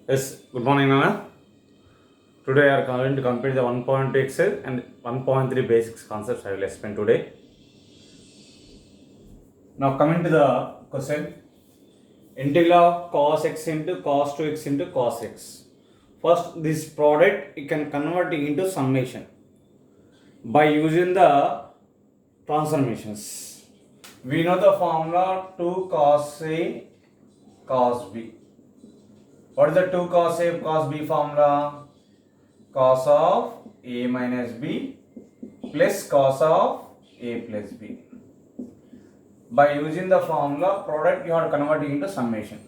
Yes, good morning, Nana. Today I are going to complete the 1.2 Excel and 1.3 basics concepts I will explain today. Now coming to the question, integral of cos x into cos 2x into cos x. First, this product you can convert it into summation by using the transformations. We know the formula 2 cos A cos B. What is the 2 cos A cos B formula? Cos of A minus B plus cos of A plus B. By using the formula, product you have to convert it into summation.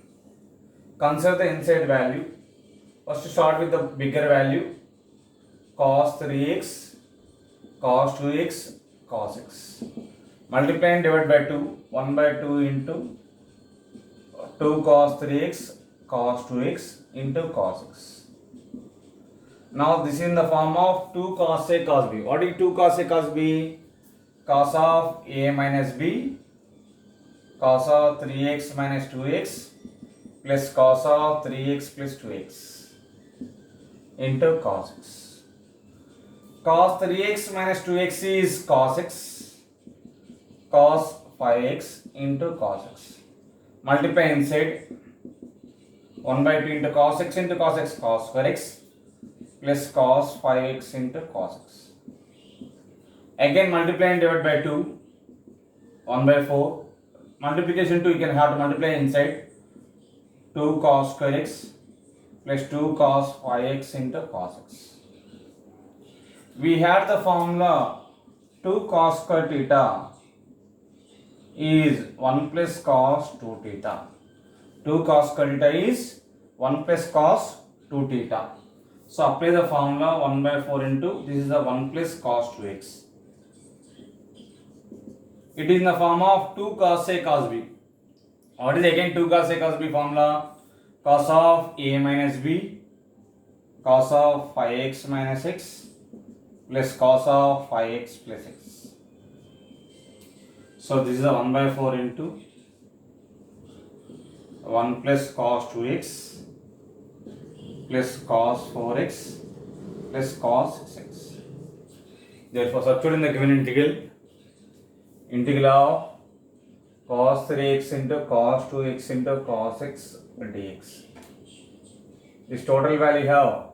Consider the inside value. First start with the bigger value, cos 3x, cos 2x, cos x. Multiply and divide by 2, 1 by 2 into 2 cos 3x, cos 2x into cos x. Now this is in the form of 2 cos A cos B. What is 2 cos A cos B? Cos of A minus B, cos of 3x minus 2x plus cos of 3x plus 2x into cos x. Cos 3x minus 2x is cos x, cos 5x into cos x. Multiply inside 1 by 2 into cos x into cos x, cos square x plus cos 5x into cos x. Again multiply and divide by 2, 1 by 4. Multiplication 2 you can have to multiply inside 2 cos square x plus 2 cos 5x into cos x. We had the formula 2 cos square theta is 1 plus cos 2 theta. 2 cos square theta is 1 plus cos 2 theta. So apply the formula 1 by 4 into, this is the 1 plus cos 2x. It is in the form of 2 cos A cos B. What is again 2 cos A cos B formula? Cos of A minus B, cos of 5x minus x plus cos of 5x plus x. So this is a 1 by 4 into 1 plus cos 2x plus cos 4x plus cos 6x. Therefore, substitute in the given integral of cos 3x into cos 2x into cos x dx. This total value have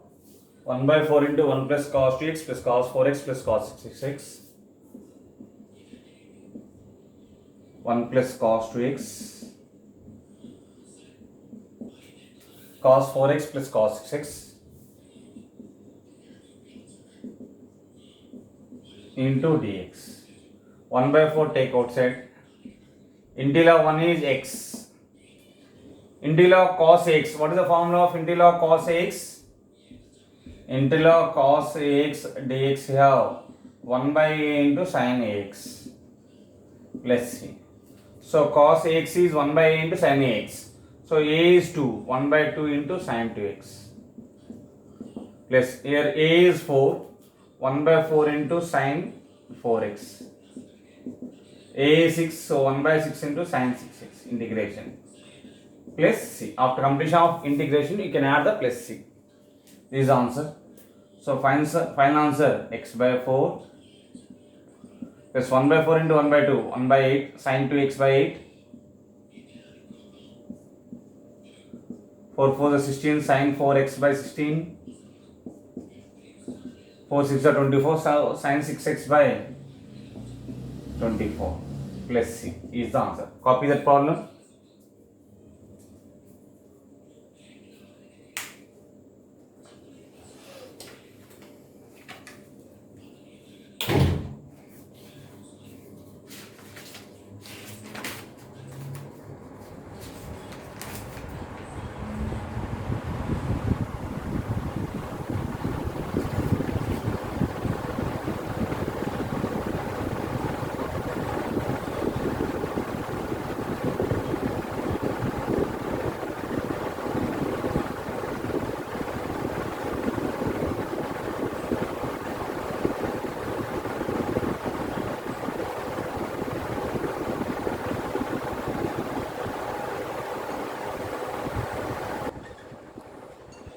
1 by 4 into 1 plus cos 2x plus cos 4x plus cos 6x. 1 plus cos 2x cos 4x plus cos 6x into dx. 1 by 4 take outside. Integral of 1 is x. Integral of cos x. What is the formula of integral of cos x? Integral of cos x dx have 1 by a into sin ax plus c. So cos x is 1 by a into sin ax. So a is 2, 1 by 2 into sin 2x plus here a is 4, 1 by 4 into sin 4x. A is 6, so 1 by 6 into sin 6x integration plus c. After completion of integration you can add the plus c. This is the answer. So final answer x by 4 plus 1 by 4 into 1 by 2, 1 by 8 sin 2x by 8. 4 4 is 16 sin 4x by 16. 4 6 are 24 so sin 6x by 24 plus c is the answer. Copy that problem.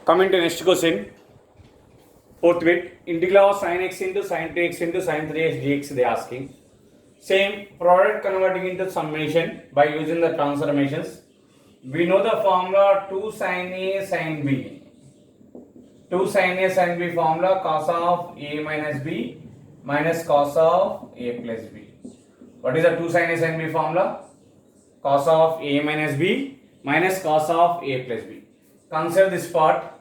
Coming to next question. Fourth bit, integral of sin x into sin 2x into sin 3x dx they asking. Same product converting into summation by using the transformations. We know the formula 2 sin A sin B. 2 sin A sin B formula cos of A minus B minus cos of A plus B. What is the 2 sin A sin B formula? Cos of A minus B minus cos of A plus B. Consider this part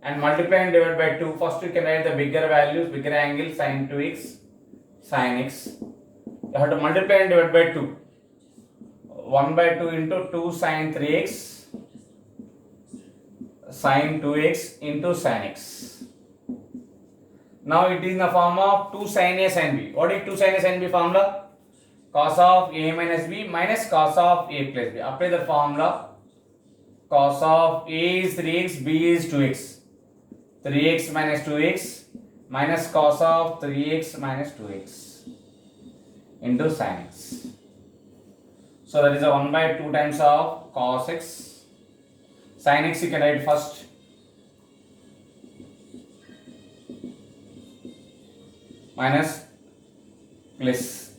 and multiply and divide by 2. First you can write the bigger values, bigger angle sin 2x sin x. You have to multiply and divide by 2. 1 by 2 into 2 sin 3x sin 2x into sin x. Now it is in the form of 2 sin A sin B. What is 2 sin A sin B formula? Cos of A minus B minus cos of A plus B. Apply the formula. Cos of A is 3x, B is 2x. 3x minus 2x minus cos of 3x minus 2x into sin x. So that is a 1 by 2 times of cos x. Sin x you can write first. Minus plus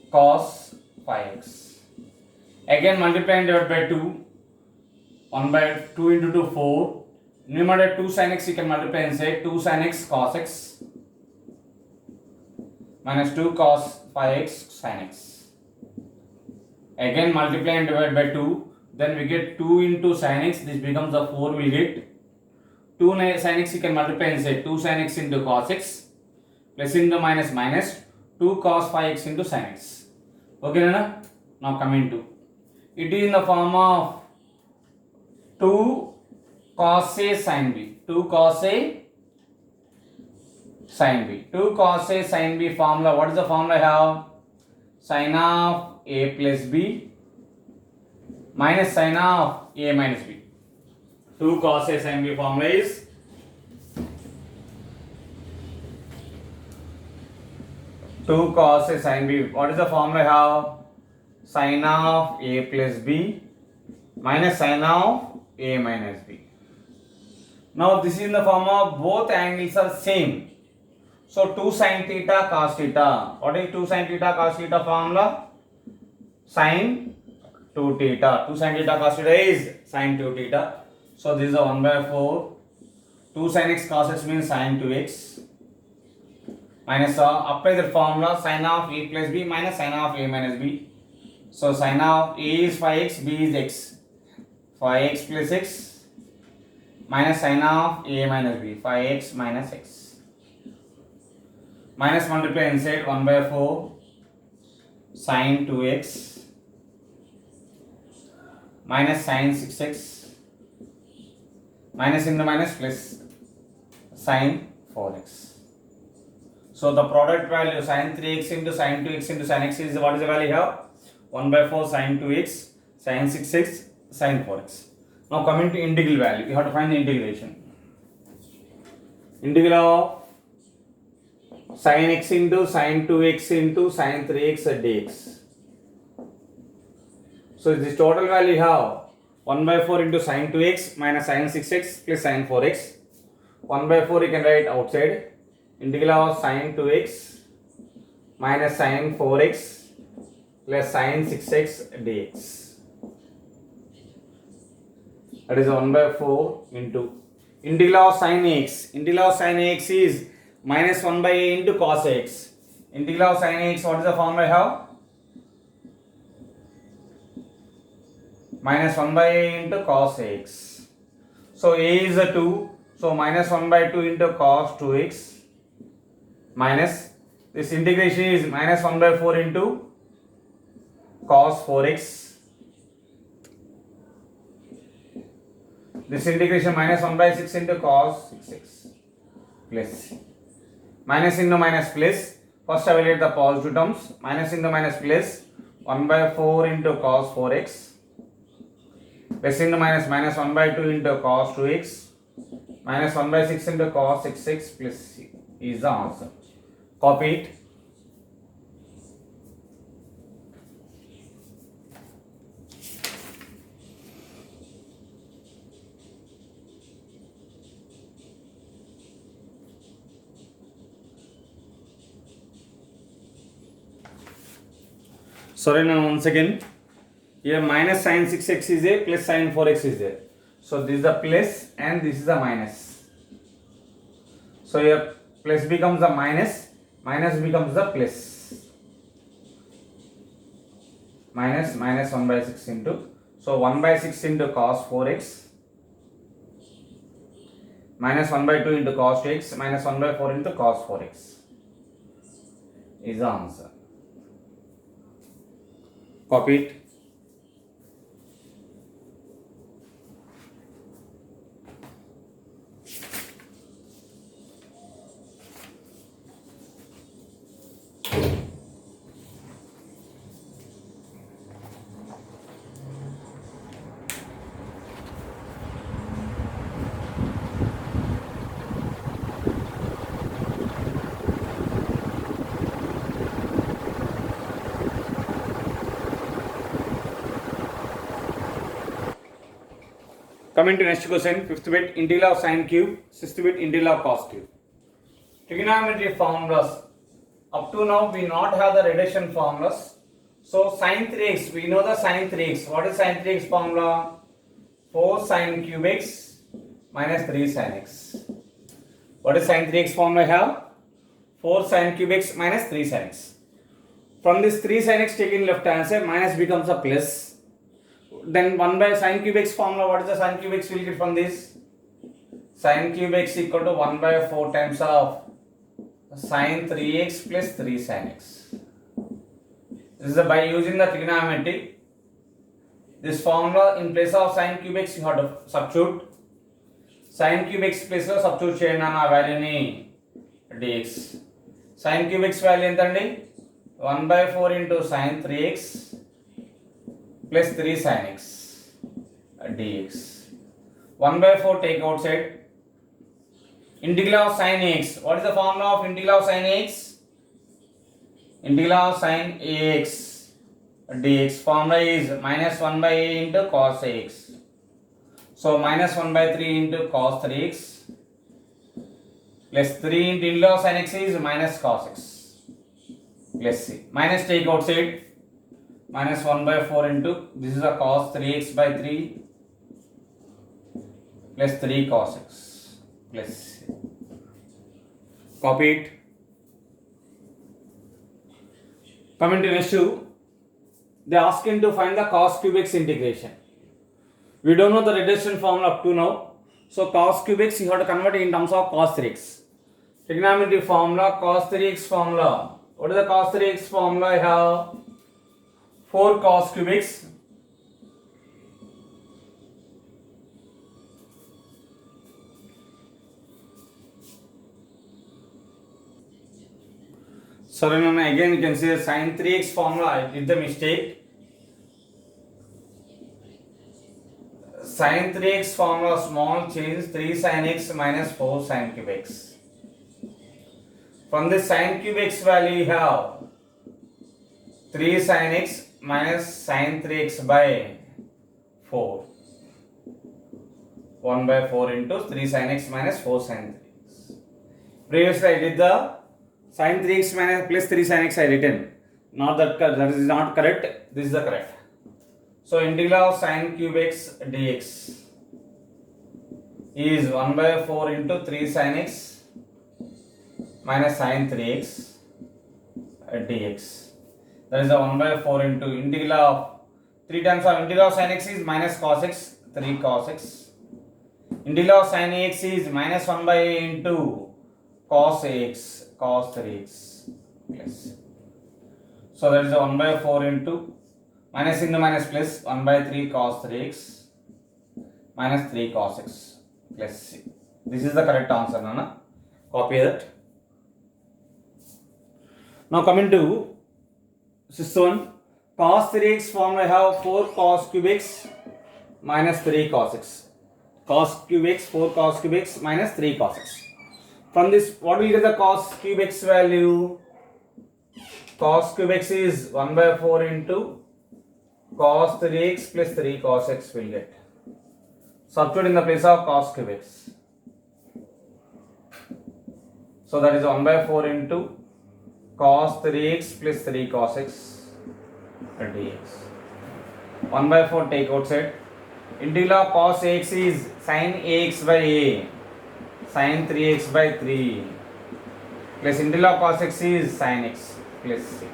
cos 5x. Again multiply and divide by 2. 1 by 2 into 2 4. Numerator 2 sin x you can multiply and say 2 sin x cos x minus 2 cos 5x sin x. Again multiply and divide by 2. Then we get 2 into sin x. This becomes a 4 will get. 2 sin x you can multiply and say 2 sin x into cos x plus into minus minus 2 cos 5x into sin x. Okay, Nana? Now coming to. It is in the form of 2 cos A sin B. 2 cos A sin B. 2 cos A sin B formula. What is the formula I have? Sin of A plus B minus sin of A minus B. 2 cos A sin B formula is 2 cos A sin B. What is the formula I have? Sin of A plus B minus sin of A minus B. Now this is in the form of both angles are same. So 2 sin theta cos theta. What is 2 sin theta cos theta formula? Sin 2 theta. 2 sin theta cos theta is sin 2 theta. So this is a 1 by 4. 2 sin x cos x means sin 2x. Minus apply the formula sin of A plus B minus sin of A minus B. So sin of A is 5x, B is x. 5x plus x minus sin of A minus B, 5x minus x. Minus multiply inside 1 by 4 sin 2x minus sin 6x minus into minus plus sin 4x. So the product value sin 3x into sin 2x into sin x is what is the value here? 1 by 4 sin 2x sin 6x sin 4x. Now coming to integral value, you have to find the integration. Integral of sin x into sin 2x into sin 3x dx. So this total value you have 1 by 4 into sin 2x minus sin 6x plus sin 4x. 1 by 4 you can write outside. Integral of sin 2x minus sin 4x plus sin 6x dx. That is 1 by 4 into integral of sin x. Integral of sin x is minus 1 by a into cos x. Integral of sin x, what is the formula I have? Minus 1 by a into cos x. So a is a 2. So minus 1 by 2 into cos 2x minus this integration is minus 1 by 4 into cos 4x. This integration minus 1 by 6 into cos 6x plus minus into minus plus. First evaluate the positive terms. Minus into minus plus 1 by 4 into cos 4x plus into minus minus 1 by 2 into cos 2x minus 1 by 6 into cos 6x plus c is the answer. Copy it. Sorry, now once again. Here minus sin 6x is there, plus sin 4x is there. So this is the plus and this is the minus. So here plus becomes the minus, minus becomes the plus. Minus 1 by 6 into, so 1 by 6 into cos 4x, minus 1 by 2 into cos 2x, minus 1 by 4 into cos 4x is the answer. Copy it. Coming to next question, 5th bit integral of sine cube, 6th bit integral of cos cube. Trigonometry formulas. Up to now we not have the reduction formulas. So sin 3x, we know the sin 3x. What is sin 3x formula? 4 sin cube x minus 3 sin x. What is sin 3x formula I have? 4 sin cube x minus 3 sin x. From this 3 sin x taken left hand side, minus becomes a plus. Then 1 by sin cube x formula, what is the sin cube x we'll get from this? Sin cube x equal to 1 by 4 times of sin 3x plus 3 sin x. This is by using the trigonometry. This formula in place of sin cube x you have to substitute. Sin cube x place lo substitute cheyandi na value ni dx. Sin cube x value entandi? 1 by 4 into sin 3x plus 3 sin x dx. 1 by 4 take outside. Integral of sin ax. What is the formula of integral of sin ax? Integral of sin ax dx formula is minus 1 by a into cos ax. So minus 1 by 3 into cos 3x plus 3 into integral of sin x is minus cos x plus c. Minus take outside. Minus 1 by 4 into, this is a cos 3x by 3 plus 3 cos x plus c. Copy it. Coming to next two, they ask him to find the cos cube x integration. We don't know the reduction formula up to now. So cos cube x you have to convert it in terms of cos 3x. Trigonometry formula, cos 3x formula. What is the cos 3x formula I have? 4 cos cube x sorry no, again you can see the sin 3x formula. I did the mistake. Sin 3x formula small change 3 sin x minus 4 sin cube x. From the sin cube x value you have 3 sin x minus sin 3x by 4. 1 by 4 into 3 sin x minus 4 sin 3x. Previously I did the sin 3x minus plus 3 sin x I written. Not that is not correct. This is the correct. So integral of sin cube x dx is 1 by 4 into 3 sin x minus sin 3x dx. That is the 1 by 4 into integral of 3 times of integral of sin x is minus cos x, 3 cos x. Integral of sin x is minus 1 by a into cos x, cos 3x plus. So that is the 1 by 4 into minus into minus plus 1 by 3 cos 3x minus 3 cos x plus c. This is the correct answer, Nana. Copy that. Now coming to this one, cos 3x formula I have 4 cos cube x minus 3 cos x. Cos cube x, 4 cos cube x minus 3 cos x. From this, what will get the cos cube x value? Cos cube x is 1 by 4 into cos 3x plus 3 cos x will get. Substitute in the place of cos cube x. So that is 1 by 4 into cos 3x plus 3 cos x dx. 1 by 4 take outside. Integral of cos ax is sin ax by a, sin 3x by 3 plus integral of cos x is sin x plus c.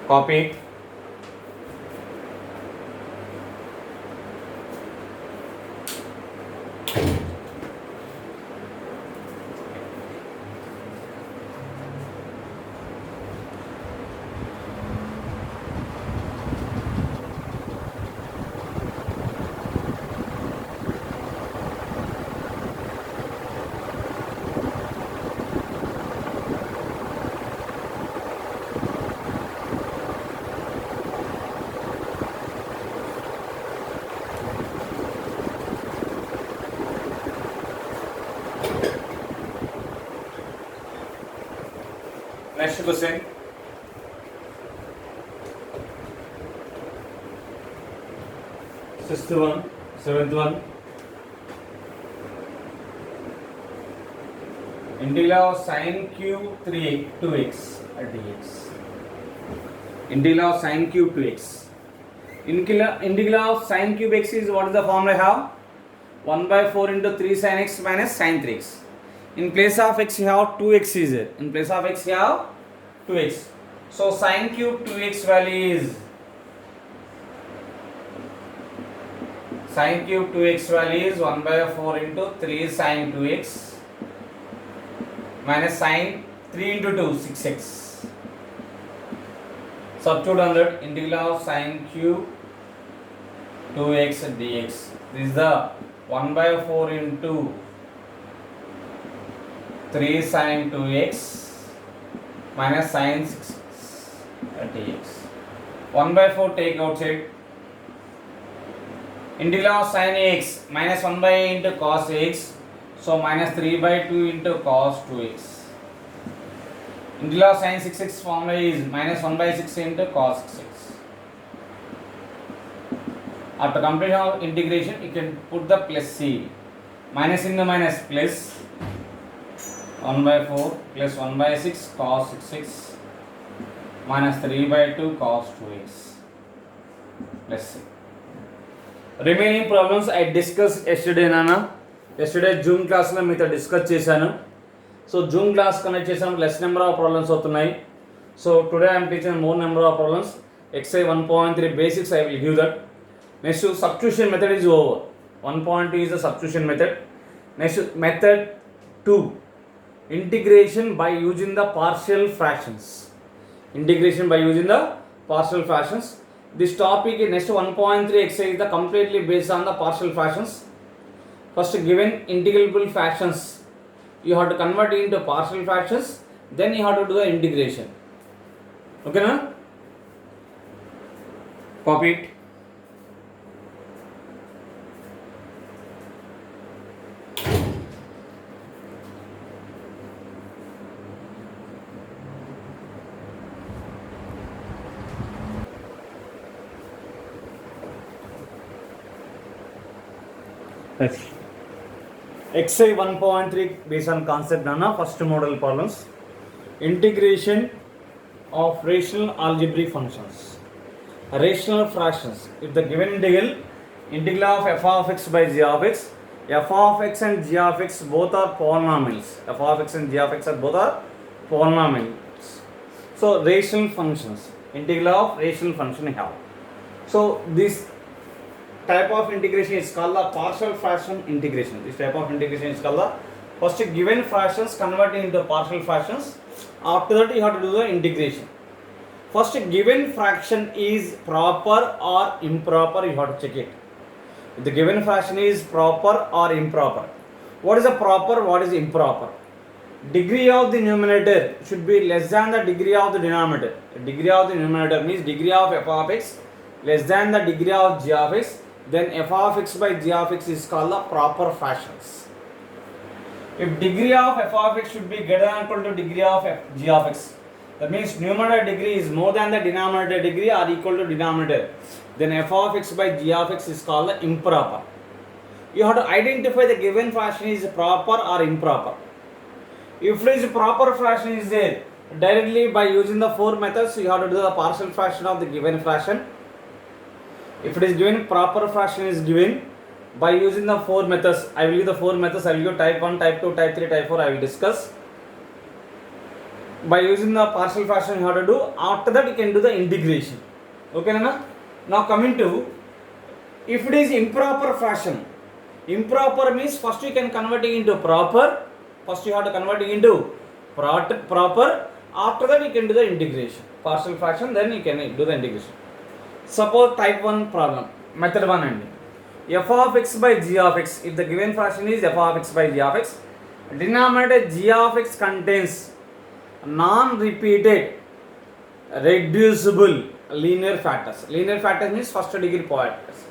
Copy it. Next question. Sixth one, seventh one. Integral of sin cube 2x dx. Integral of sin cube 2x. Integral of sin cube x is, what is the formula I have? 1 by 4 into 3 sin x minus sin 3x. In place of x you have 2x is there. In place of x you have 2x. So sin cube 2x value is, sin cube 2x value is 1 by 4 into 3 sin 2x minus sin 3 into 2 6x. Substitute on that. Integral of sin cube 2x dx. This is the 1 by 4 into 3 sin 2x minus sin 6x dx. 1 by 4 take outside. Integral of sin ax minus 1 by into cos ax, so minus 3 by 2 into cos 2x. Integral of sin 6x formula is minus 1 by 6 into cos 6x. After completion of integration, you can put the plus c. Minus into minus plus 1 by 4 plus 1 by 6 cos 6x minus 3 by 2 cos 2x plus c. Remaining problems I discussed yesterday nana. Yesterday June class lo meeto discuss chesanu. So June class connect chesam less number of problems avutunayi. So today I am teaching more number of problems. Exercise 1.3 basics I will give that. Next substitution method is over. 1.2 is the substitution method. Next method 2, integration by using the partial fractions. Integration by using the partial fractions. This topic in next 1.3 exercise is the completely based on the partial fractions. First, given integrable fractions, you have to convert it into partial fractions, then you have to do the integration. Okay na? Copy it. Exercise 1.3 based on concept nana. First model problems. Integration of rational algebraic functions. Rational fractions. If the given integral of f of x by g of x, f of x and g of x both are polynomials. F of x and g of x are both are polynomials. So rational functions. Integral of rational function we have. So this type of integration is called the partial fraction integration. This type of integration is called the first given fractions converting into partial fractions. After that you have to do the integration. First given fraction is proper or improper, you have to check it. If the given fraction is proper or improper. What is the proper, what is improper? Degree of the numerator should be less than the degree of the denominator. Degree of the numerator means degree of f of x less than the degree of g of x. Then f of x by g of x is called the proper fractions. If degree of f of x should be greater than or equal to degree of g of x, that means numerator degree is more than the denominator degree or equal to denominator, then f of x by g of x is called the improper. You have to identify the given fraction is proper or improper. If it is proper fraction is there, Directly by using the four methods, you have to do the partial fraction of the given fraction. If it is given, proper fraction is given by using the four methods. I will give the four methods. I will give type 1, type 2, type 3, type 4. I will discuss. By using the partial fraction, you have to do. After that, you can do the integration. Okay, Nana? Now coming to, if it is improper fraction. Improper means first you can convert it into proper. First you have to convert it into proper. After that you can do the integration. Partial fraction, then you can do the integration. Suppose type 1 problem. Method 1 and f of x by g of x. If the given fraction is f of x by g of x, denominator g of x contains non-repeated reducible linear factors. Linear factors means first degree factors.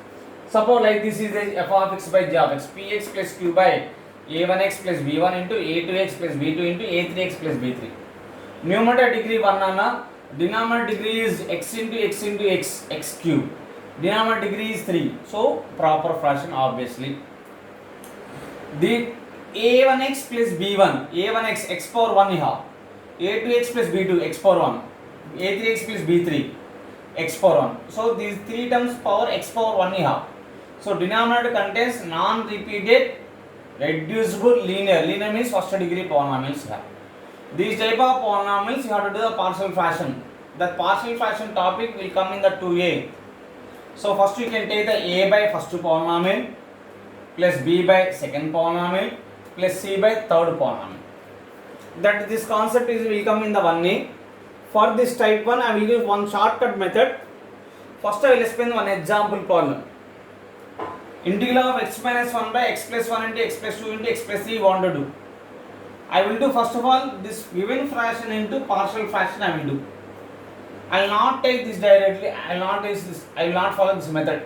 Suppose like this is the f of x by g of x, px plus q by a1x plus b1 into a2x plus b2 into a3x plus b3. Numerator degree 1 anna, denominator degree is x into x into x, x cube. Denominator degree is 3. So proper fraction obviously. The a1x plus b1, a1x x power 1 you have, a2x plus b2 x power 1, a3x plus b3 x power 1. So these 3 terms power x power 1 you have. So denominator contains non-repeated reducible linear. Linear means first degree polynomials you have. These type of polynomials you have to do the partial fraction. The partial fraction topic will come in the 2a. So first you can take the a by first polynomial plus b by second polynomial plus c by third polynomial. That this concept is will come in the 1a. For this type 1 I will use one shortcut method. First I will explain one example problem. Integral of x minus 1 by x plus 1 into x plus 2 into x plus 3 you want to do. I will do first of all this given fraction into partial fraction I will do. I will not take this directly, I will not use this, I will not follow this method.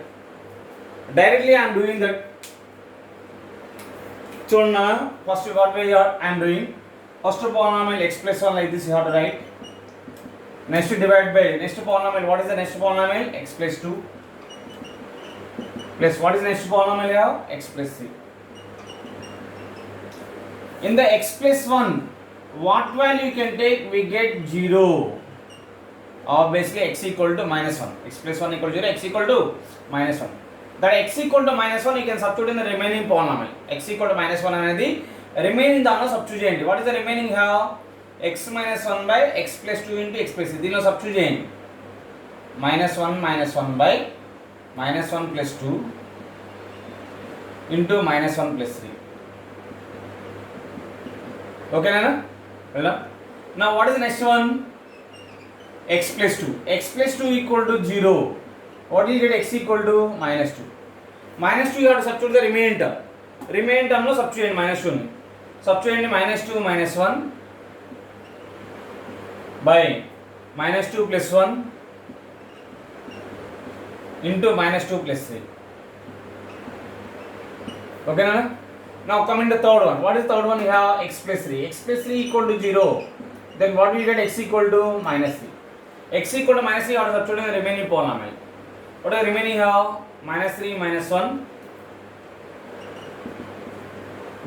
Directly I am doing that. So now first what way I am doing. First polynomial x plus 1 like this you have to write. Next to divide by next polynomial. What is the next polynomial? X plus 2 plus what is the next polynomial you have? X plus 3. In the x plus 1, what value you can take? We get 0. Obviously x equal to minus 1. X plus 1 equal to 0, x equal to minus 1. That x equal to minus 1 you can substitute in the remaining polynomial. X equal to minus 1 అనేది remaining దానిలో substitute చేయండి. What is the remaining here? X minus 1 by x plus 2 into x plus 3. దీనిలో substitute చేయండి. Minus 1 by minus 1 plus 2 into minus 1 plus 3. Okay, Nana? Now what is the next one? X plus 2. X plus 2 equal to 0. What will you get? X equal to minus 2. Minus 2 you have to substitute the remaining term. Remaining term lo substitute minus 2 ni. Substitute minus 2 minus 1 by minus 2 plus 1 into minus 2 plus 3. Okay, Nana? Now come into third one. What is third one? You have x plus 3. X plus 3 equal to 0. Then what will you get? X equal to minus 3. X equal to minus 3 you have to substitute in the remaining polynomial. What are the remaining here? Minus 3 minus 1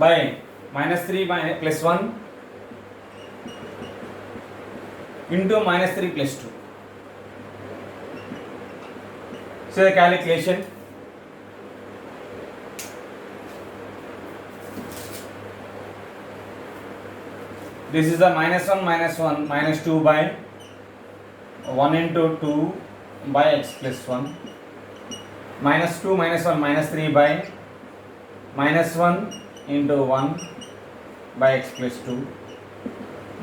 by minus 3 plus 1 into minus 3 plus 2. So the calculation. This is the minus 1 minus 2 by 1 into 2 by x plus 1 minus 2 minus 1 minus 3 by minus 1 into 1 by x plus 2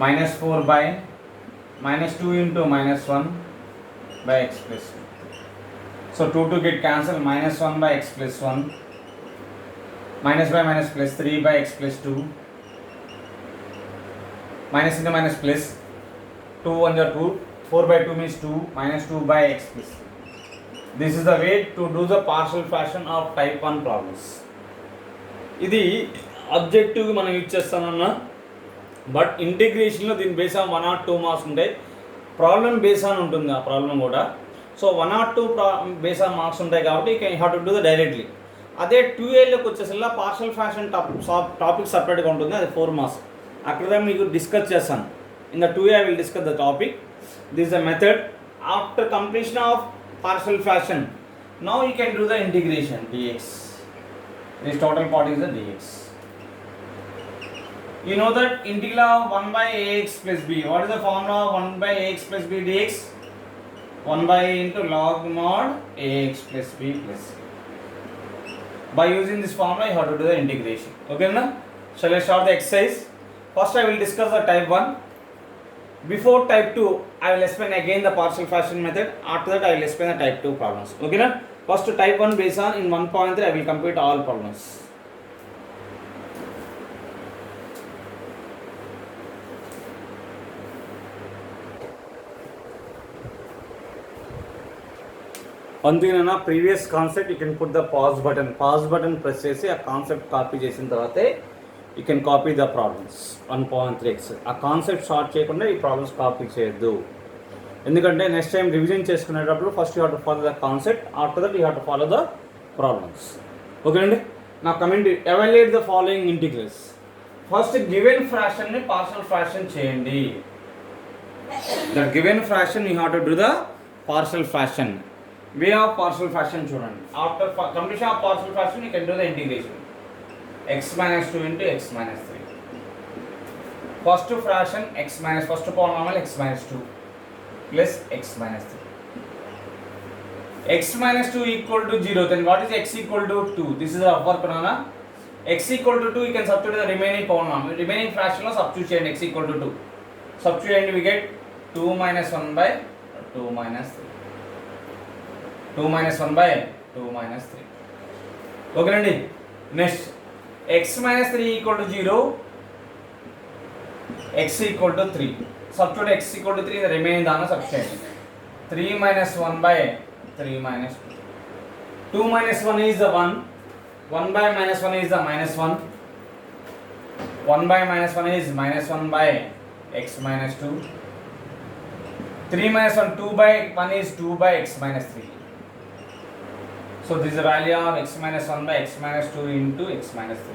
minus 4 by minus 2 into minus 1 by x plus 2. So 2 get cancelled. Minus 1 by x plus 1 minus by minus plus 3 by x plus 2 minus into minus plus 2 1 are 2, 4 by 2 means 2 minus 2 by x plus 3. This is the way to do the partial fraction of type 1 problems. ఇది objective మనం use చేస్తామన్నా, but ఇంటిగ్రేషన్లో దీని base on 1 or 2 marks ఉంటాయి. Problem base on ఉంటుంది ఆ problem కూడా. So 1 or 2 base on marks ఉంటాయి కాబట్టి you can have to do the directly. అదే 2Aలోకి వచ్చేసరిలా పార్షల్ ఫ్రాక్షన్ టాపిక్ సపరేట్గా ఉంటుంది, అది 4 మార్క్స్. అక్కడ మీకు డిస్కస్ చేస్తాను In the 2a, I will discuss the topic. This is a method. After completion of partial fraction, now you can do the integration dx. This total part is the dx. You know that integral of 1 by ax plus b. What is the formula of 1 by ax plus b dx? 1 by into log mod ax plus b plus c. By using this formula, you have to do the integration. Okay, na? Shall I start the exercise? First, I will discuss the type 1. Before type 2, I will explain again the partial fraction method. After that, I will explain the type 2 problems. Okay, na? First, type 1 based on in 1.3, I will complete all problems. One thing in a previous concept, you can put the pause button. Pause button press చేసి ఆ concept copy చేసిన తర్వాతే you can copy the problems 1.3x. ఆ concept start చేయకుండా ఈ problems copy చేయొద్దు. ఎందుకంటే next time revision చేసుకునేటప్పుడు first you have to follow the concept, after that you have to follow the problems. Okay అండి. నా comment evaluate the following integrals. First given ఫ్రాక్షన్ని partial fraction చేయండి. The given fraction you have to do the partial fraction. Way of partial fraction చూడండి. After completion of partial fraction, you can do the integration. X minus 2 into x minus 3. First fraction x minus first polynomial x minus 2 plus x minus 3. X minus 2 equal to 0. Then what is x equal to 2? This is our work banana. X equal to 2, you can substitute the remaining polynomial. Remaining fraction lo substitute x equal to 2. Substitute and we get 2 minus 1 by 2 minus 3. 2 minus 1 by 2 minus 3. Okay, Randy. Next, x minus 3 equal to 0, x equal to 3. Substitute x equal to 3, the remaining dana substitute. 3 minus 1 by 3 minus 2. 2 minus 1 is the 1. 1 by minus 1 is the minus 1. 1 by minus 1 is minus 1 by x minus 2. 3 minus 1, 2 by 1 is 2 by x minus 3. So this is the value of x minus 1 by x minus 2 into x minus 3.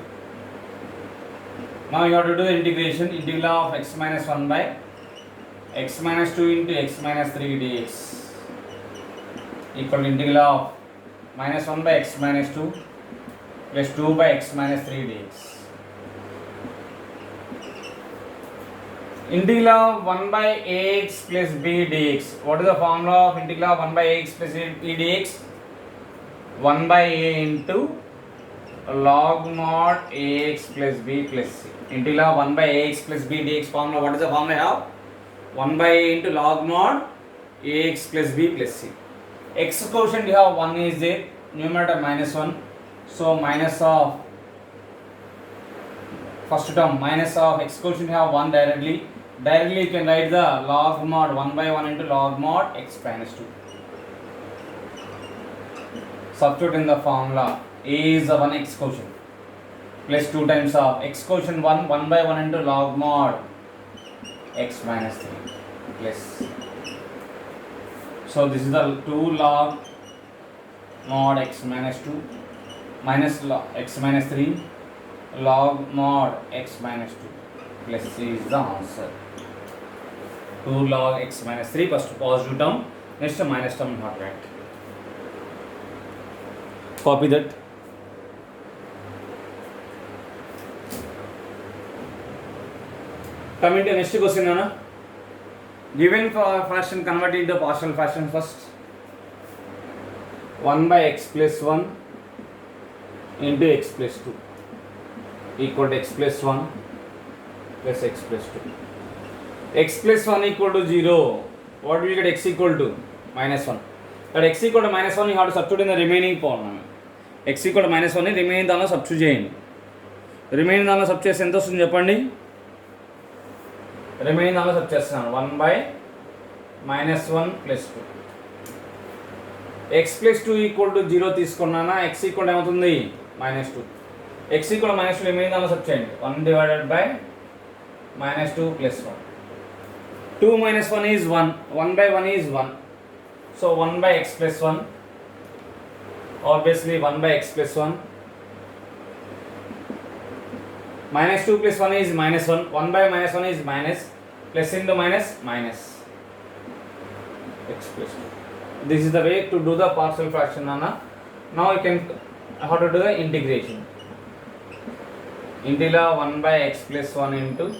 Now you have to do the integration. Integral of x minus 1 by x minus 2 into x minus 3 dx equal to integral of minus 1 by x minus 2 plus 2 by x minus 3 dx. Integral of 1 by ax plus b dx. What is the formula of integral of 1 by ax plus b dx? 1 by a into log mod ax plus b plus c. Integral of 1 by ax plus b dx formula. What is the formula I have? 1 by a into log mod ax plus b plus c. X quotient you have 1 is there, numerator minus 1. So minus of first term, minus of x quotient you have 1 directly. Directly you can write the log mod 1 by 1 into log mod x minus 2. Substitute in the formula. A is the 1 x quotient plus 2 times of x quotient 1 by 1 into log mod x minus 3 plus. So this is the 2 log mod x minus 2 minus x minus 3 log mod x minus 2 plus C is the answer. 2 log x minus 3 first positive term, next minus term not right. Copy that. Coming to next question, Anna. Given fraction convert into partial fraction first. 1 by x plus 1 into x plus 2 equal to x plus 1 plus x plus 2. X plus 1 equal to 0. What will you get x equal to? Minus 1. But x equal to minus 1, you have to substitute in the remaining polynomial. X equal to minus 1 ని remaining దానిలో substitute చేయండి. Remaining దానిలో sub చేస్తే ఎంత వస్తుంది చెప్పండి? Remaining దానిలో sub చేస్తున్నాను 1 by minus 1 plus 2. x plus 2 equal to 0 తీసుకున్నానా, x equal to ఏమవుతుంది? minus 2. x equal to minus 2 remaining దానిలో సబ్ చేయండి. 1 divided by minus 2 plus 1. 2 minus 1 is 1. 1 by 1 is 1. So 1 by x plus 1. Obviously 1 by x plus 1. Minus 2 plus 1 is minus 1. 1 by minus 1 is minus. Plus into minus, minus x plus 2. This is the way to do the partial fraction, Nana. Now you can how to do the integration. Integral 1 by x plus 1 into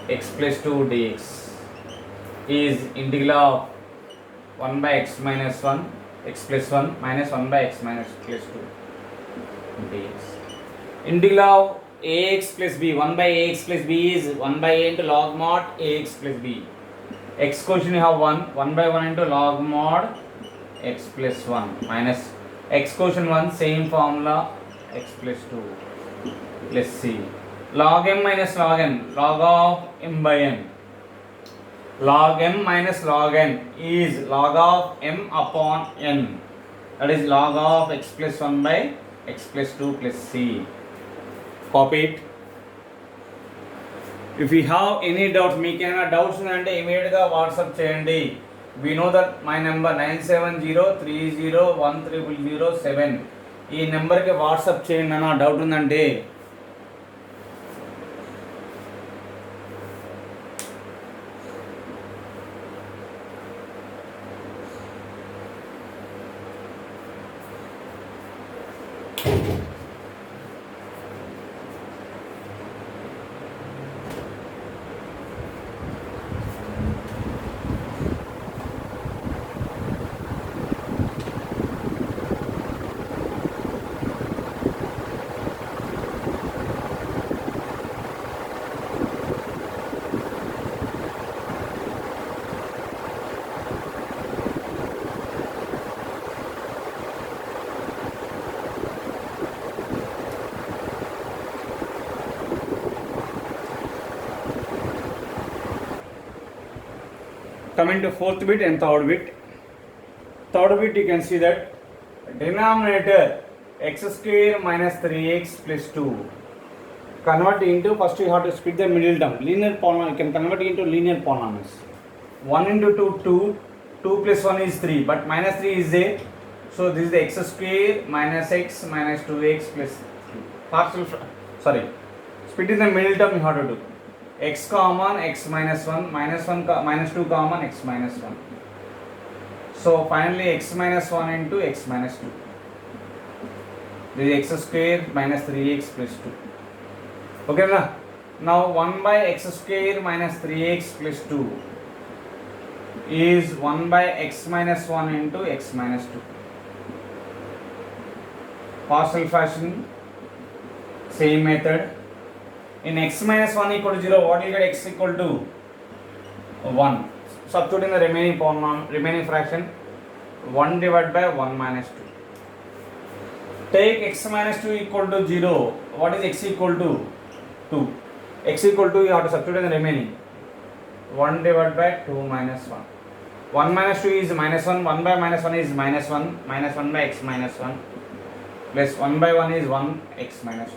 x plus 2 dx is integral of 1 by x minus 1 x plus 1 minus 1 by x minus plus 2 dx. Integral of ax plus b, 1 by ax plus b is 1 by a into log mod ax plus b. X quotient you have 1 by 1 into log mod x plus 1 minus x quotient 1, same formula, x plus 2 plus c. Log m minus log n, log of m by n. Log m minus log n is log of m upon n. That is log of x plus 1 by x plus 2 plus c. Copy it. If you have any doubt, మీకు ఏమైనా doubts ఉందంటే ఇమీడియట్గా WhatsApp చేయండి. We know that my number 9703010007. ఈ నెంబర్కి WhatsApp చేయండి అన్న doubt ఉందంటే. Coming to fourth bit and third bit. Third bit you can see that denominator x square minus 3x plus 2. Convert into, first you have to split the middle term. Linear polynomial, you can convert into linear polynomials. 1 into 2, 2. 2 plus 1 is 3, but minus 3 is there. So this is the x square minus x minus 2x plus 3. Partial, sorry, split in the middle term you have to do. X common x minus 1 minus 1 minus 2 common x minus 1. So finally x minus 1 into x minus 2. This is x square minus 3x plus 2. Okay na? Now 1 by x square minus 3x plus 2 is 1 by x minus 1 into x minus 2. Partial fraction, same method. In x minus 1 equal to 0, what will get x equal to 1? Substituting the remaining fraction, 1 divided by 1 minus 2. Take x minus 2 equal to 0. What is x equal to? 2. X equal to, you have to substitute in the remaining. 1 divided by 2 minus 1. 1 minus 2 is minus 1. 1 by minus 1 is minus 1. Minus 1 by x minus 1. Plus 1 by 1 is 1 x minus 2.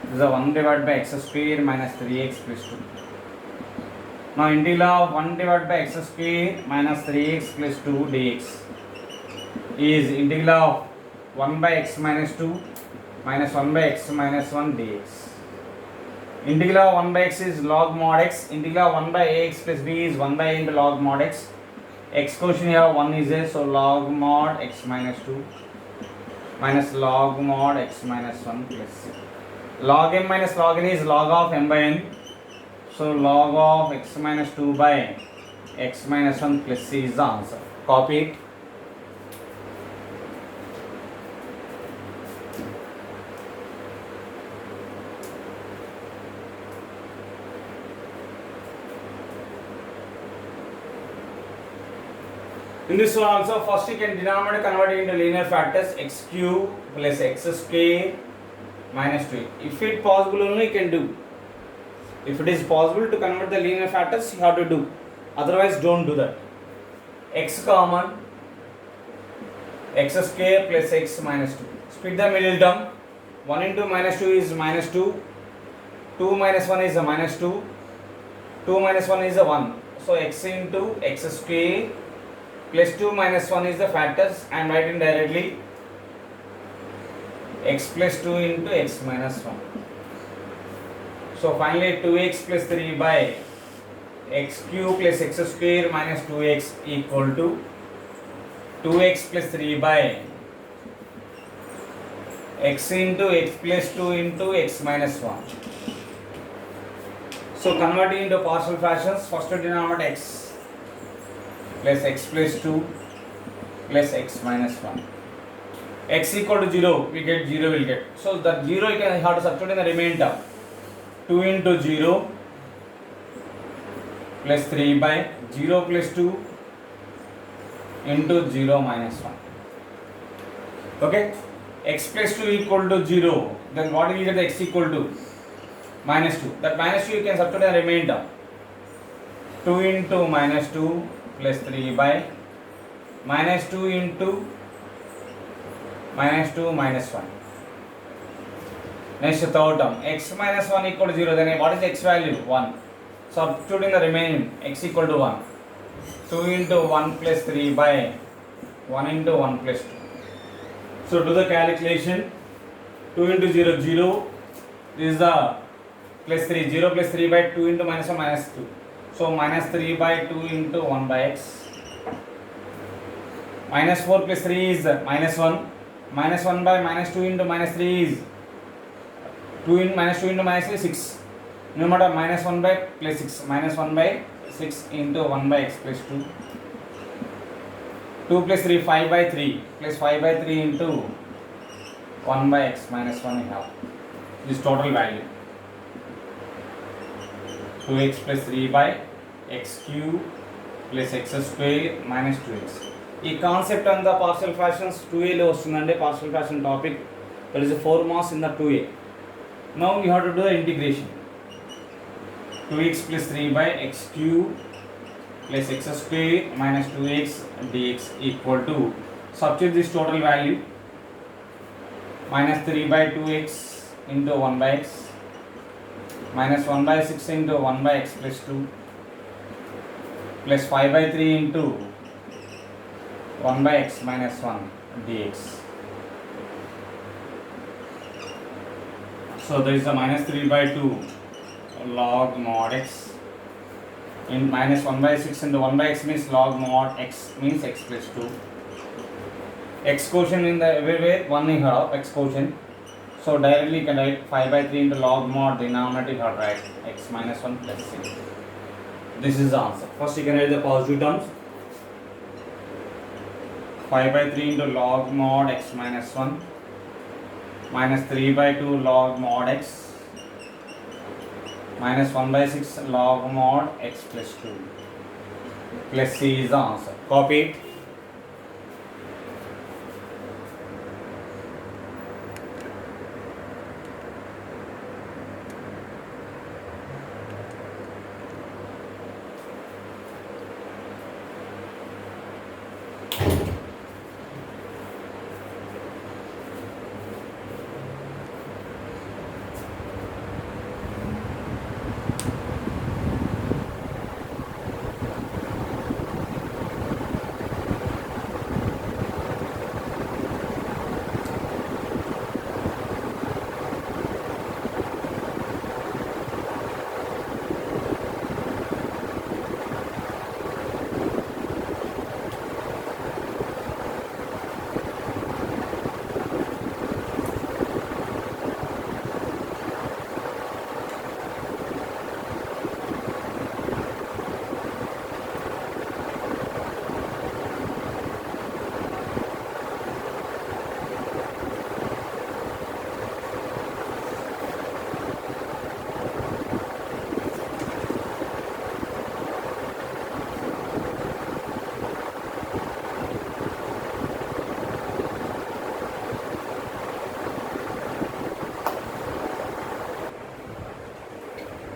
This is a 1 divided by x square minus 3x plus 2. Now integral of 1 divided by x square minus 3x plus 2 dx is integral of 1 by x minus 2 minus 1 by x minus 1 dx. Integral of 1 by x is log mod x. Integral of 1 by ax plus b is 1 by a into log mod x. X quotient here 1 is there, so log mod x minus 2 minus log mod x minus 1 plus c. Log m minus log n is log of m by n. So log of x minus 2 by x minus 1 plus c is the answer. Copy it. In this one also, first you can denominator convert it into linear factors, x cube plus x square minus 2. If it possible only you can do. If it is possible to convert the linear factors, you have to do. Otherwise don't do that. X common, x square plus x minus 2. Split the middle term. 1 into minus 2 is minus 2. 2 minus 1 is a minus 2. 2 minus 1 is a 1. So x into x square plus 2 minus 1 is the factors. I am writing directly. X plus 2 into x minus 1. So finally 2x plus 3 by x cube plus x square minus 2x equal to 2x plus 3 by x into x plus 2 into x minus 1. So converting into partial fractions, first denominator x plus x plus 2 plus x minus 1. X equal to 0, we get 0 will get. So that 0 you can have to substitute in the remainder. 2 into 0 plus 3 by 0 plus 2 into 0 minus 1. Okay, x plus 2 equal to 0. Then what will you get the x equal to? Minus 2. That minus 2 you can substitute in the remainder. 2 into minus 2 plus 3 by minus 2 into minus 2 minus 1. Next third term, x minus 1 equal to 0. Then what is the x value? 1. Substituting the remaining, x equal to 1. 2 into 1 plus 3 by 1 into 1 plus 2. So do the calculation. 2 into 0, 0. This is the plus 3. 0 plus 3 by 2 into minus 1 minus 2. So minus 3 by 2 into 1 by x. Minus 4 plus 3 is minus 1. Minus 1 by minus 2 into minus 3 is 2 in minus 2 into minus 3 is 6. No matter minus 1 by plus 6. Minus 1 by 6 into 1 by x plus 2. 2 plus 3, 5 by 3 plus 5 by 3 into 1 by x minus 1 you have. This total value. 2x plus 3 by x cube plus x square minus 2x. ఈ concept అంతా partial fractions 2aలో వస్తుందండి. Partial fraction topic that is 4 marks in the 2a. Now you have to do the integration. 2x plus 3 by x cube plus x square minus 2x dx equal to, substitute this total value, minus 3 by 2x into 1 by x minus 1 by 6 into 1 by x plus 2 plus 5 by 3 into 1 by x minus 1 dx. So there is a minus 3 by 2 log mod x in minus 1 by 6 into 1 by x means log mod x means x plus 2. X quotient in the everywhere 1 you have x quotient. So directly you can write 5 by 3 into log mod denominator you have to write x minus 1 plus 6. This is the answer. First you can write the positive terms. 5 by 3 into log mod x minus 1 minus 3 by 2 log mod x minus 1 by 6 log mod x plus 2 plus C is the answer. Copy it.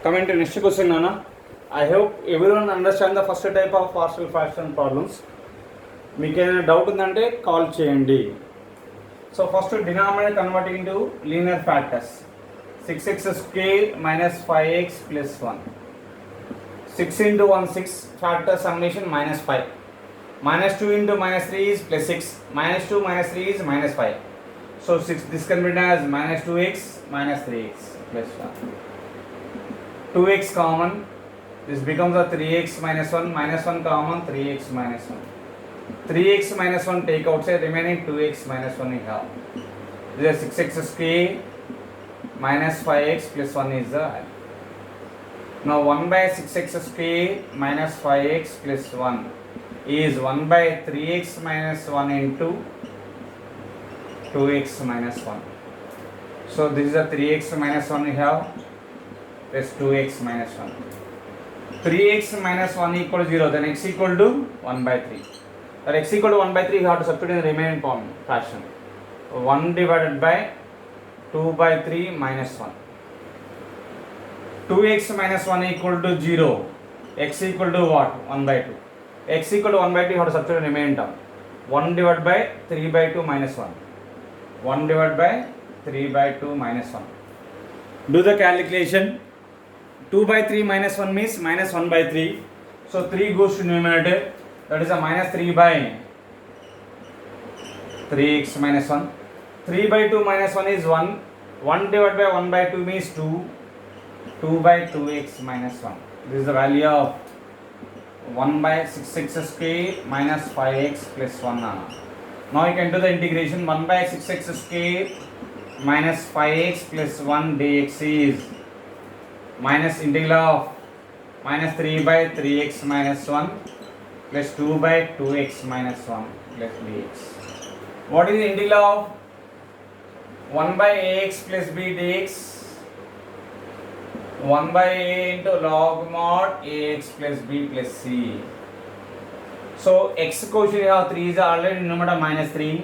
Coming to next question, Nana. I hope everyone understand the first type of partial fraction problems. మీకు ఏదైనా doubt ఉందంటే call చేయండి. So first denominator converting into linear factors. 6x square minus 5x plus 1. 6 into 1 6 factor summation minus 5. Minus 2 into minus 3 is plus 6. Minus 2 minus 3 is minus 5. So 6, this can be written as minus 2x minus 3x plus 1. 2x common, This becomes a 3x minus 1, minus 1 common, 3x minus 1. 3x minus 1 take outside, remaining 2x minus 1 we have. This is 6x square minus 5x plus 1 is the value. Now 1 by 6x square minus 5x plus 1 is 1 by 3x minus 1 into 2x minus 1. So this is a 3x minus 1 we have, plus 2x minus 1. 3x minus 1 equal to 0, then x equal to 1 by 3. That x equal to 1 by 3 you have to substitute in the remaining fraction. 1 divided by 2 by 3 minus 1. 2x minus 1 equal to 0. X equal to what? 1 by 2. X equal to 1 by 2 you have to substitute in the remaining term. 1 divided by 3 by 2 minus 1. 1 divided by 3 by 2 minus 1. Do the calculation. 2 by 3 minus 1 means minus 1 by 3. So 3 goes to numerator. That is a minus 3 by 3x minus 1. 3 by 2 minus 1 is 1. 1 divided by 1 by 2 means 2. 2 by 2x minus 1. This is the value of 1 by 6x square minus 5x plus 1. Now you can do the integration. 1 by 6x square minus 5x plus 1 dx is minus integral of minus 3 by 3x minus 1 plus 2 by 2x minus 1 plus dx. What is the integral of 1 by ax plus b dx? 1 by a into log mod ax plus b plus c. So x quotient you have 3 is already numerator minus 3.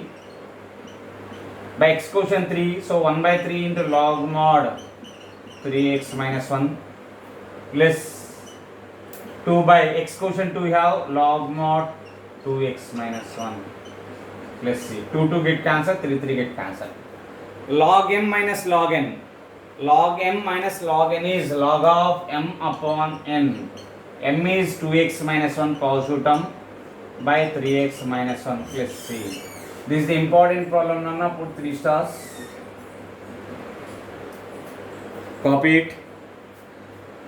By x quotient 3, so 1 by 3 into log mod 3x minus 1 plus 2 by x quotient 2 you have log mod 2x minus 1 plus c. 2 get cancelled, 3 get cancelled. Log m minus log n. Log m minus log n is log of m upon n. M is 2x minus 1 positive term by 3x minus 1 plus c. This is the important problem. Nana, put 3 stars. Copy it.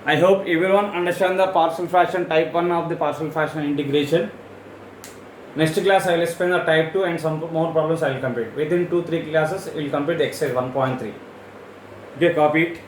I hope everyone understand the partial fraction type 1 of the partial fraction integration. Next class I will explain the type 2 and some more problems I will complete. Within 2-3 classes we will complete the exercise 1.3. Okay, copy it.